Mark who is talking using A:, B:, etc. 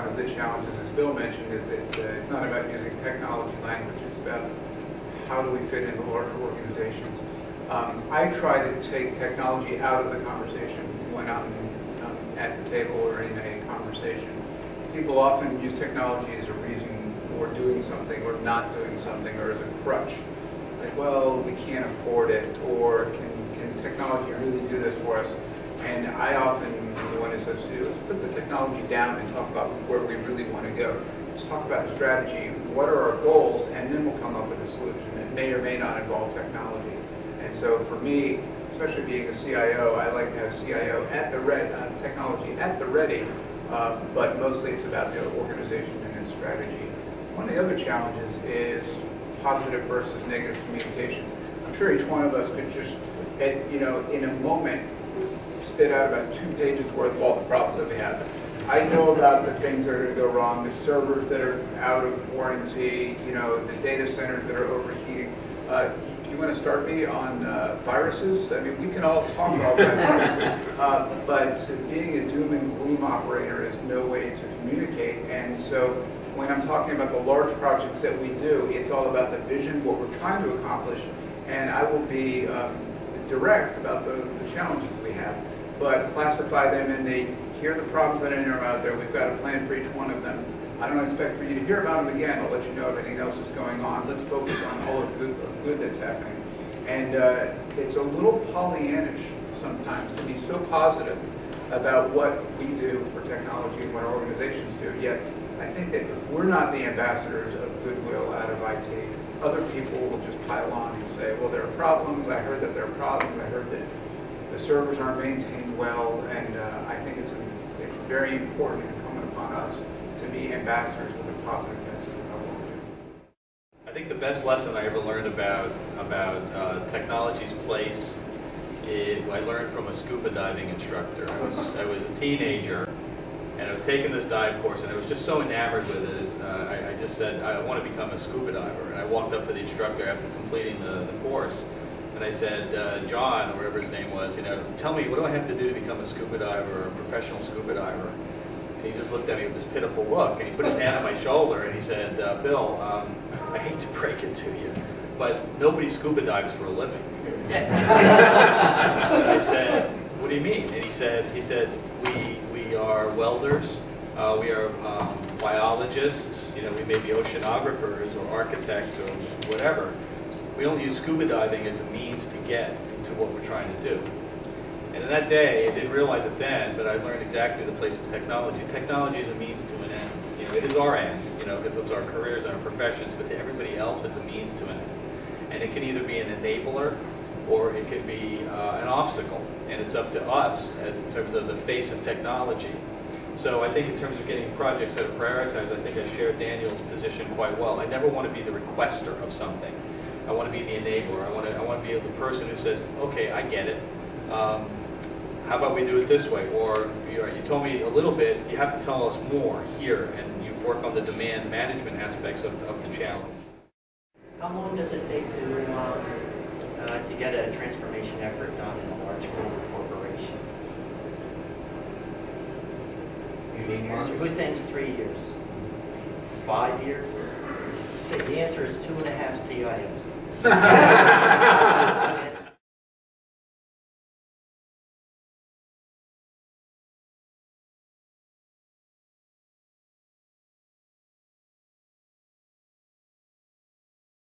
A: one of the challenges, as Bill mentioned, is that it's not about using technology language, it's about how do we fit into larger organizations. I try to take technology out of the conversation when I'm at the table or in a conversation. People often use technology as a reason for doing something or not doing something, or as a crutch. Like, well, we can't afford it, or can technology really do this for us? And I often am the one who says, let's put the technology down and talk about where we really want to go. Let's talk about the strategy, what are our goals, and then we'll come up with a solution. It may or may not involve technology. And so for me, especially being a CIO, I like to have CIO at the technology at the ready, but mostly it's about the organization and its strategy. One of the other challenges is positive versus negative communication. I'm sure each one of us could just, in a moment, spit out about 2 pages worth of all the problems that we have. I know about the things that are going to go wrong, the servers that are out of warranty, the data centers that are overheating. Do you want to start me on viruses? I mean, we can all talk about that. But being a doom and gloom operator is no way to communicate. And so when I'm talking about the large projects that we do, it's all about the vision, what we're trying to accomplish. And I will be direct about the challenges we have, but classify them, and here are the problems that are out there. We've got a plan for each one of them. I don't expect for you to hear about them again. I'll let you know if anything else is going on. Let's focus on all of the good that's happening. And it's a little Pollyannish sometimes to be so positive about what we do for technology and what our organizations do. Yet, I think that if we're not the ambassadors of goodwill out of IT, other people will just pile on and say, well, there are problems. I heard that there are problems. I heard that the servers aren't maintained well. And I think it's very important and incumbent upon us to be ambassadors with a positive message about what we do.
B: I think the best lesson I ever learned about technology's place I learned from a scuba diving instructor. I was a teenager, and I was taking this dive course, and I was just so enamored with it. I just said, I want to become a scuba diver. And I walked up to the instructor after completing the course, and I said, John, or whatever his name was, tell me, what do I have to do to become a scuba diver or a professional scuba diver? And he just looked at me with this pitiful look, and he put his hand on my shoulder, and he said, Bill, I hate to break it to you, but nobody scuba dives for a living. I said, what do you mean? And he said, we are welders, we are biologists, we may be oceanographers or architects or whatever. We only use scuba diving as a means to get to what we're trying to do. And in that day, I didn't realize it then, but I learned exactly the place of technology. Technology is a means to an end. It is our end, because it's our careers and our professions, but to everybody else, it's a means to an end. And it can either be an enabler, or it could be an obstacle. And it's up to us, as in terms of the face of technology. So I think in terms of getting projects that are prioritized, I think I share Daniel's position quite well. I never want to be the requester of something. I want to be the enabler. I want to be the person who says, okay, I get it. How about we do it this way? Or you told me a little bit, you have to tell us more here, and you work on the demand management aspects of the challenge.
C: How long does it take to get a transformation effort done in a large global corporation? Good things, 3 years. 5 years? The answer is 2.5 CIOs.